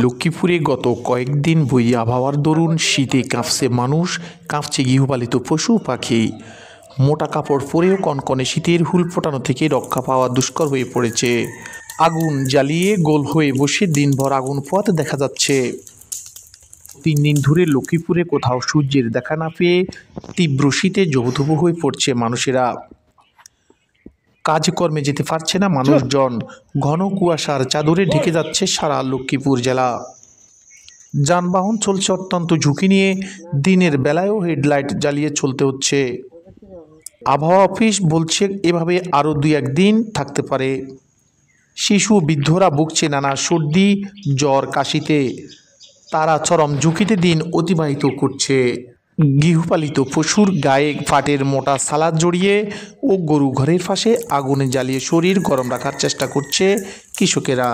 লক্ষ্মীপুরে গত কয়েকদিন বইয়া আবহাওয়ার দরুন শীতে কাঁপছে মানুষ, কাঁপছে গৃহপালিত পশু পাখি। মোটা কাপড় পরেও কনকনে শীতের হুল ফোটানো থেকে রক্ষা পাওয়া দুষ্কর হয়ে পড়েছে। আগুন জ্বালিয়ে গোল হয়ে বসে দিনভর আগুন পোয়াতে দেখা যাচ্ছে। 3 দিন ধরে লক্ষ্মীপুরে কোথাও সূর্যের দেখা না পেয়ে তীব্র শীতে জবুথবু হয়ে পড়ছে মানুষেরা। কাজকর্মে যেতে পারছে না মানুষজন। ঘন কুয়াশার চাদরে ঢেকে যাচ্ছে সারা লক্ষ্মীপুর জেলা। যানবাহন চলছে অত্যন্ত ঝুঁকি নিয়ে, দিনের বেলায়ও হেডলাইট জ্বালিয়ে চলতে হচ্ছে। আবহাওয়া অফিস বলছে এভাবে আরও 2-1 দিন থাকতে পারে। শিশু ও বৃদ্ধরা ভুগছে নানা সর্দি জ্বর কাশিতে। তারা চরম ঝুঁকিতে দিন অতিবাহিত করছে। গৃহপালিত পশুর গায়ে পাটের মোটা সালাদ জড়িয়ে ও গরু ঘরের পাশে আগুনে জ্বালিয়ে শরীর গরম রাখার চেষ্টা করছে কৃষকেরা।